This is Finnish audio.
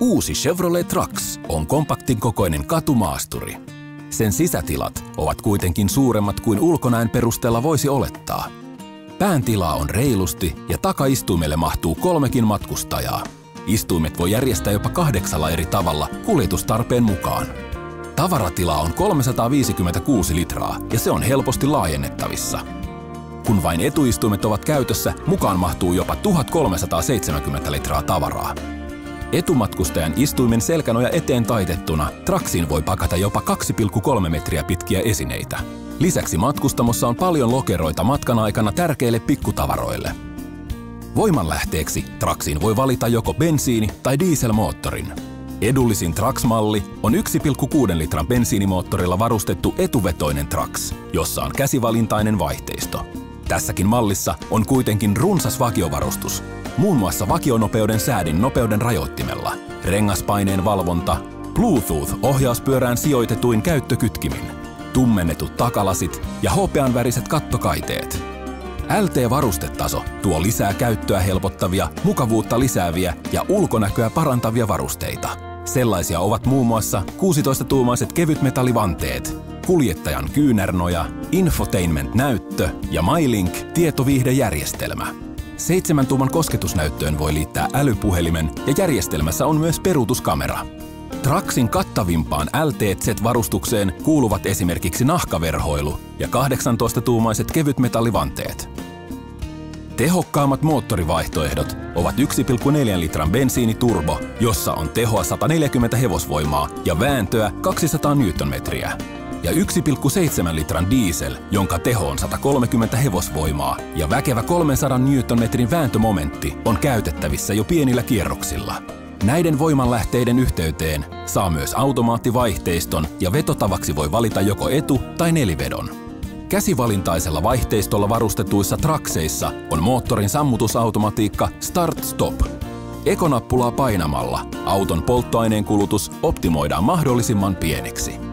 Uusi Chevrolet Trax on kompaktin kokoinen katumaasturi. Sen sisätilat ovat kuitenkin suuremmat kuin ulkonäön perusteella voisi olettaa. Pään tilaa on reilusti ja takaistuimelle mahtuu 3 matkustajaa. Istuimet voi järjestää jopa 8 eri tavalla kuljetustarpeen mukaan. Tavaratila on 356 litraa ja se on helposti laajennettavissa. Kun vain etuistuimet ovat käytössä, mukaan mahtuu jopa 1370 litraa tavaraa. Etumatkustajan istuimen selkänoja eteen taitettuna Traxiin voi pakata jopa 2,3 metriä pitkiä esineitä. Lisäksi matkustamossa on paljon lokeroita matkan aikana tärkeille pikkutavaroille. Voimanlähteeksi Traxiin voi valita joko bensiini- tai dieselmoottorin. Edullisin Trax-malli on 1,6 litran bensiinimoottorilla varustettu etuvetoinen Trax, jossa on käsivalintainen vaihteisto. Tässäkin mallissa on kuitenkin runsas vakiovarustus, muun muassa vakionopeuden säädin nopeuden rajoittimella, rengaspaineen valvonta, Bluetooth-ohjauspyörään sijoitetuin käyttökytkimin, tummennetut takalasit ja hopeanväriset kattokaiteet. LT-varustetaso tuo lisää käyttöä helpottavia, mukavuutta lisääviä ja ulkonäköä parantavia varusteita. Sellaisia ovat muun muassa 16-tuumaiset kevytmetallivanteet, kuljettajan kyynärnoja, infotainment-näyttö ja MyLink-tietoviihdejärjestelmä. 7-tuuman kosketusnäyttöön voi liittää älypuhelimen ja järjestelmässä on myös peruutuskamera. Traxin kattavimpaan LTZ-varustukseen kuuluvat esimerkiksi nahkaverhoilu ja 18-tuumaiset kevytmetallivanteet. Tehokkaammat moottorivaihtoehdot ovat 1,4 litran bensiiniturbo, jossa on tehoa 140 hevosvoimaa ja vääntöä 200 newtonmetriä, ja 1,7 litran diesel, jonka teho on 130 hevosvoimaa ja väkevä 300 newtonmetrin vääntömomentti on käytettävissä jo pienillä kierroksilla. Näiden voimanlähteiden yhteyteen saa myös automaattivaihteiston ja vetotavaksi voi valita joko etu- tai nelivedon. Käsivalintaisella vaihteistolla varustetuissa Traxeissa on moottorin sammutusautomatiikka Start-Stop. Ekonappulaa painamalla auton polttoaineen kulutus optimoidaan mahdollisimman pieneksi.